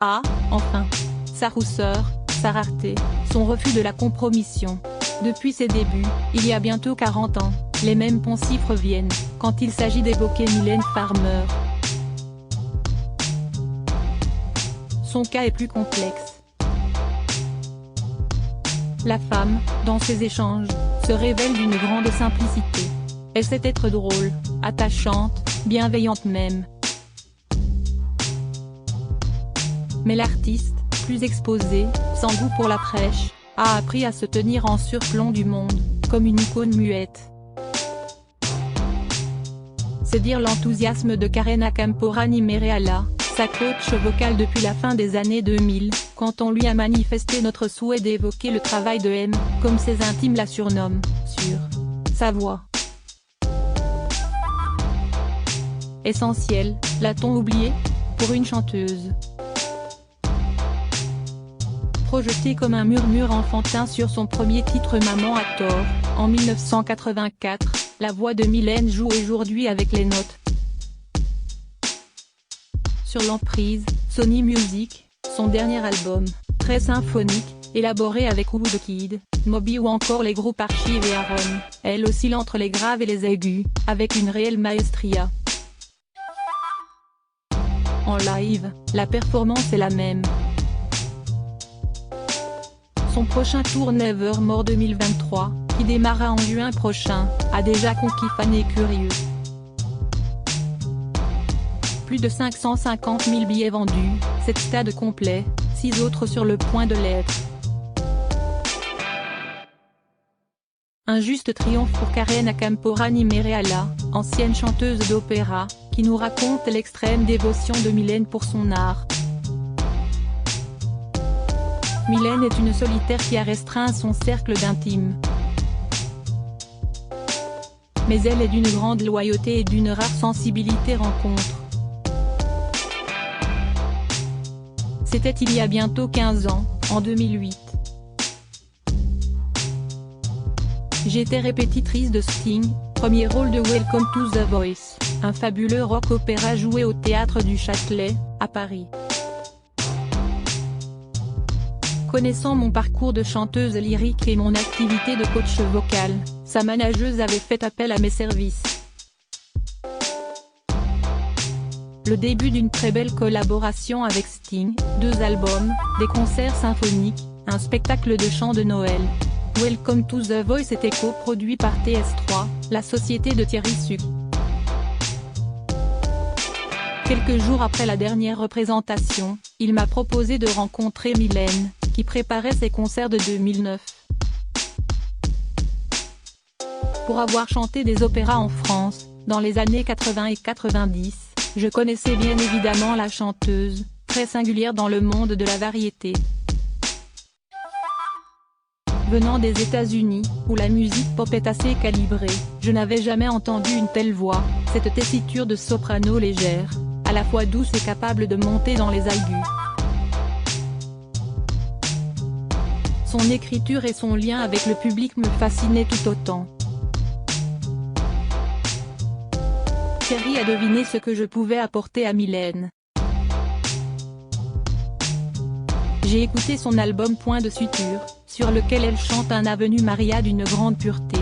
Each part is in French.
Ah, enfin. Sa rousseur, sa rareté, son refus de la compromission. Depuis ses débuts, il y a bientôt 40 ans, les mêmes poncifs reviennent, quand il s'agit d'évoquer Mylène Farmer. Son cas est plus complexe. La femme, dans ses échanges, se révèle d'une grande simplicité. Elle sait être drôle, attachante, bienveillante même. Mais l'artiste, plus exposé, sans goût pour la prêche, a appris à se tenir en surplomb du monde, comme une icône muette. C'est dire l'enthousiasme de Karen Akamporani-Mereala, sa coach vocale depuis la fin des années 2000, quand on lui a manifesté notre souhait d'évoquer le travail de M, comme ses intimes la surnomment, sur sa voix. Essentiel, l'a-t-on oublié, pour une chanteuse. Projetée comme un murmure enfantin sur son premier titre Maman a tort, en 1984, la voix de Mylène joue aujourd'hui avec les notes. Sur l'emprise, Sony Music, son dernier album, très symphonique, élaboré avec Woodkid, Moby ou encore les groupes Archive et Aaron, elle oscille entre les graves et les aigus, avec une réelle maestria. En live, la performance est la même. Son prochain tour Nevermore 2023, qui démarra en juin prochain, a déjà conquis fans et curieux. Plus de 550 000 billets vendus, 7 stades complets, 6 autres sur le point de l'être. Un juste triomphe pour Karen Akamporani-Mereala, ancienne chanteuse d'opéra, qui nous raconte l'extrême dévotion de Mylène pour son art. Mylène est une solitaire qui a restreint son cercle d'intimes. Mais elle est d'une grande loyauté et d'une rare sensibilité rencontre. C'était il y a bientôt 15 ans, en 2008. J'étais répétitrice de Sting, premier rôle de Welcome to the Voice, un fabuleux rock-opéra joué au Théâtre du Châtelet, à Paris. Connaissant mon parcours de chanteuse lyrique et mon activité de coach vocal, sa manageuse avait fait appel à mes services. Le début d'une très belle collaboration avec Sting, 2 albums, des concerts symphoniques, un spectacle de chant de Noël. Welcome to the Voice était coproduit par TS3, la société de Thierry Suc. Quelques jours après la dernière représentation, il m'a proposé de rencontrer Mylène, qui préparait ses concerts de 2009. Pour avoir chanté des opéras en France, dans les années 80 et 90, je connaissais bien évidemment la chanteuse, très singulière dans le monde de la variété. Venant des États-Unis, où la musique pop est assez calibrée, je n'avais jamais entendu une telle voix, cette tessiture de soprano légère, à la fois douce et capable de monter dans les aigus. Son écriture et son lien avec le public me fascinaient tout autant. Thierry a deviné ce que je pouvais apporter à Mylène. J'ai écouté son album Point de suture, sur lequel elle chante un Avenue Maria d'une grande pureté.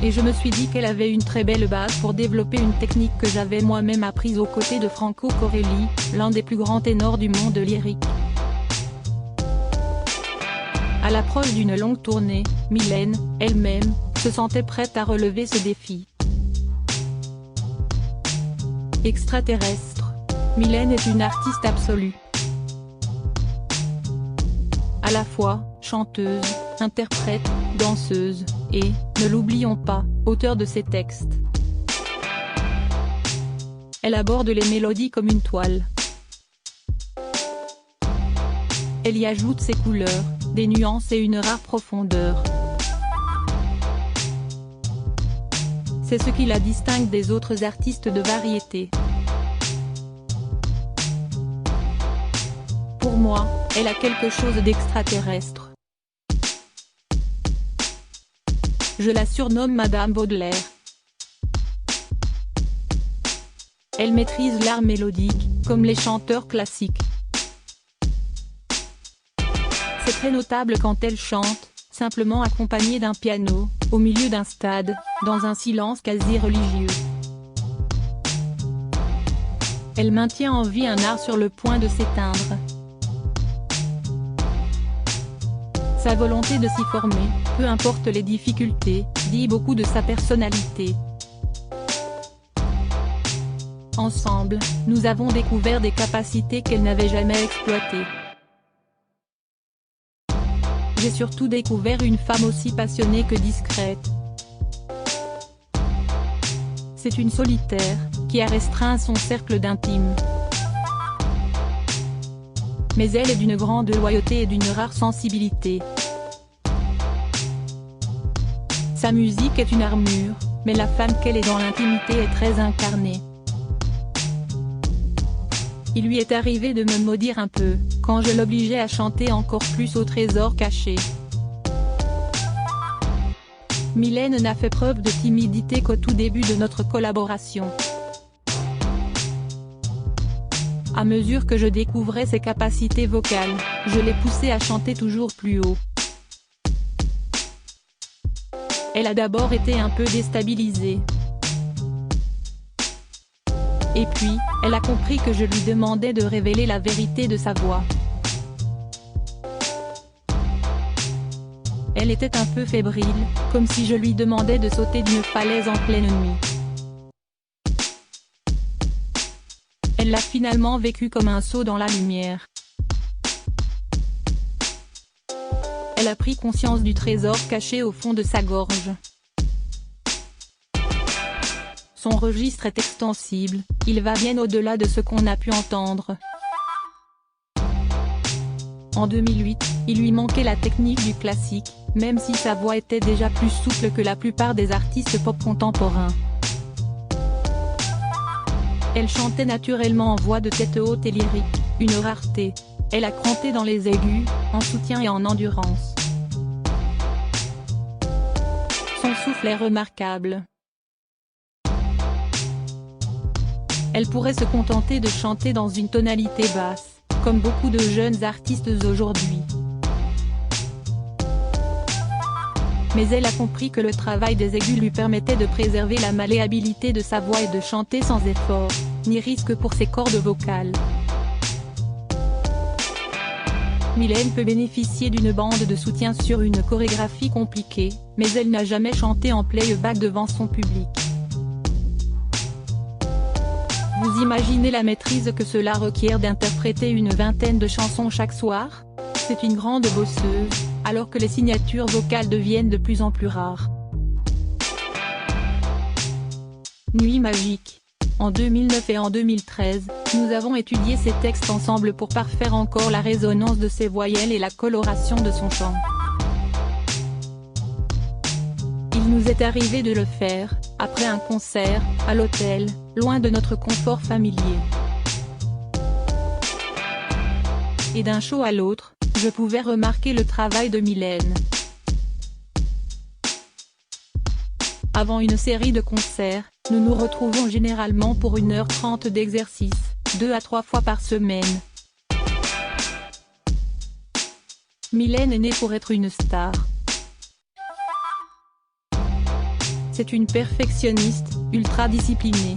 Et je me suis dit qu'elle avait une très belle base pour développer une technique que j'avais moi-même apprise aux côtés de Franco Corelli, l'un des plus grands ténors du monde lyrique. À l'approche d'une longue tournée, Mylène, elle-même, se sentait prête à relever ce défi. Extraterrestre. Mylène est une artiste absolue. À la fois, chanteuse, interprète, danseuse, et, ne l'oublions pas, auteure de ses textes. Elle aborde les mélodies comme une toile. Elle y ajoute ses couleurs, des nuances et une rare profondeur. C'est ce qui la distingue des autres artistes de variété. Pour moi, elle a quelque chose d'extraterrestre. Je la surnomme Madame Baudelaire. Elle maîtrise l'art mélodique, comme les chanteurs classiques. C'est très notable quand elle chante, simplement accompagnée d'un piano, au milieu d'un stade, dans un silence quasi religieux. Elle maintient en vie un art sur le point de s'éteindre. Sa volonté de s'y former, peu importe les difficultés, dit beaucoup de sa personnalité. Ensemble, nous avons découvert des capacités qu'elle n'avait jamais exploitées. J'ai surtout découvert une femme aussi passionnée que discrète. C'est une solitaire, qui a restreint son cercle d'intimes. Mais elle est d'une grande loyauté et d'une rare sensibilité. Sa musique est une armure, mais la femme qu'elle est dans l'intimité est très incarnée. Il lui est arrivé de me maudire un peu, quand je l'obligeais à chanter encore plus au trésor caché. Mylène n'a fait preuve de timidité qu'au tout début de notre collaboration. À mesure que je découvrais ses capacités vocales, je l'ai poussée à chanter toujours plus haut. Elle a d'abord été un peu déstabilisée. Et puis, elle a compris que je lui demandais de révéler la vérité de sa voix. Elle était un peu fébrile, comme si je lui demandais de sauter d'une falaise en pleine nuit. Elle l'a finalement vécu comme un saut dans la lumière. Elle a pris conscience du trésor caché au fond de sa gorge. Son registre est extensible, il va bien au-delà de ce qu'on a pu entendre. En 2008, il lui manquait la technique du classique, même si sa voix était déjà plus souple que la plupart des artistes pop contemporains. Elle chantait naturellement en voix de tête haute et lyrique, une rareté. Elle a cranté dans les aigus, en soutien et en endurance. Son souffle est remarquable. Elle pourrait se contenter de chanter dans une tonalité basse, comme beaucoup de jeunes artistes aujourd'hui. Mais elle a compris que le travail des aigus lui permettait de préserver la malléabilité de sa voix et de chanter sans effort, ni risque pour ses cordes vocales. Mylène peut bénéficier d'une bande de soutien sur une chorégraphie compliquée, mais elle n'a jamais chanté en playback devant son public. Vous imaginez la maîtrise que cela requiert d'interpréter une vingtaine de chansons chaque soir? C'est une grande bosseuse, alors que les signatures vocales deviennent de plus en plus rares. Nuit magique. En 2009 et en 2013, nous avons étudié ces textes ensemble pour parfaire encore la résonance de ses voyelles et la coloration de son chant. Il nous est arrivé de le faire, après un concert, à l'hôtel, loin de notre confort familier. Et d'un show à l'autre, je pouvais remarquer le travail de Mylène. Avant une série de concerts, nous nous retrouvons généralement pour 1h30 d'exercice, 2 à 3 fois par semaine. Mylène est née pour être une star. C'est une perfectionniste, ultra disciplinée.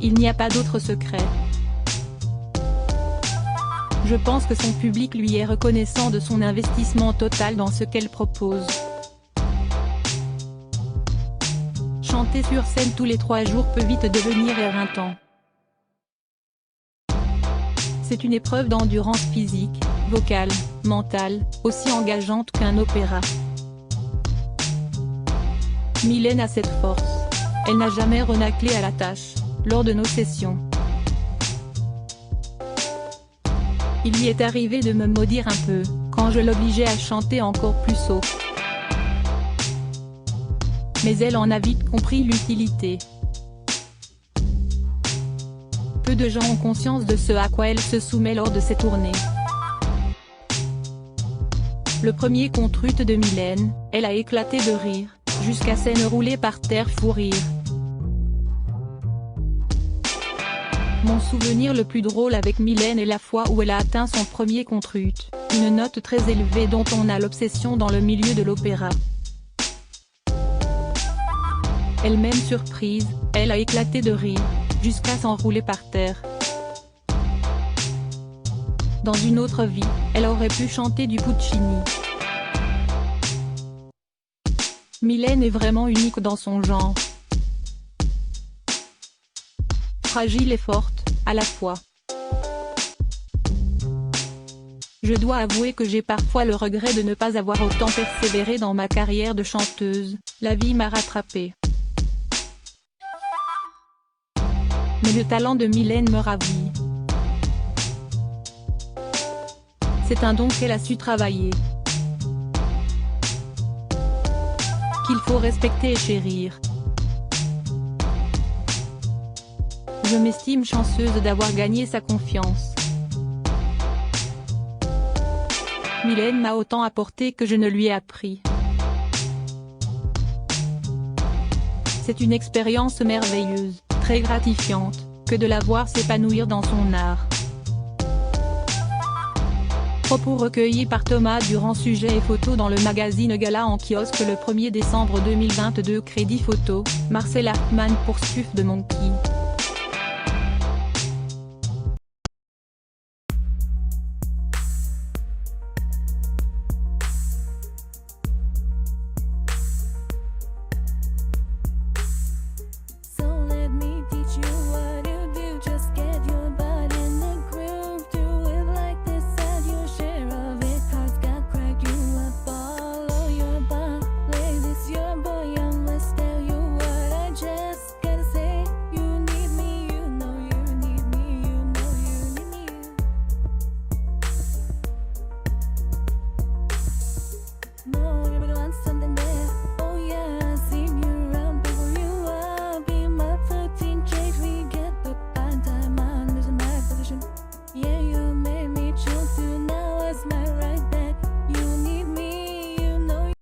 Il n'y a pas d'autre secret. Je pense que son public lui est reconnaissant de son investissement total dans ce qu'elle propose. Chanter sur scène tous les 3 jours peut vite devenir éreintant. C'est une épreuve d'endurance physique, vocale, mentale, aussi engageante qu'un opéra. Mylène a cette force. Elle n'a jamais renâclé à la tâche, lors de nos sessions. Il lui est arrivé de me maudire un peu, quand je l'obligeais à chanter encore plus haut. Mais elle en a vite compris l'utilité. Peu de gens ont conscience de ce à quoi elle se soumet lors de ses tournées. Le premier contrute de Mylène, elle a éclaté de rire, jusqu'à s'être roulée par terre fou rire. Mon souvenir le plus drôle avec Mylène est la fois où elle a atteint son premier contrut, une note très élevée dont on a l'obsession dans le milieu de l'opéra. Elle-même surprise, elle a éclaté de rire, jusqu'à s'enrouler par terre. Dans une autre vie, elle aurait pu chanter du Puccini. Mylène est vraiment unique dans son genre. Fragile et forte, à la fois. Je dois avouer que j'ai parfois le regret de ne pas avoir autant persévéré dans ma carrière de chanteuse, la vie m'a rattrapée. Mais le talent de Mylène me ravit. C'est un don qu'elle a su travailler, qu'il faut respecter et chérir. Je m'estime chanceuse d'avoir gagné sa confiance. Mylène m'a autant apporté que je ne lui ai appris. C'est une expérience merveilleuse, très gratifiante, que de la voir s'épanouir dans son art. Propos recueillis par Thomas Durand. Sujets et photos dans le magazine Gala en kiosque le 1er décembre 2022. Crédit photo, Marcel Hartmann pour Stuff de Monkey.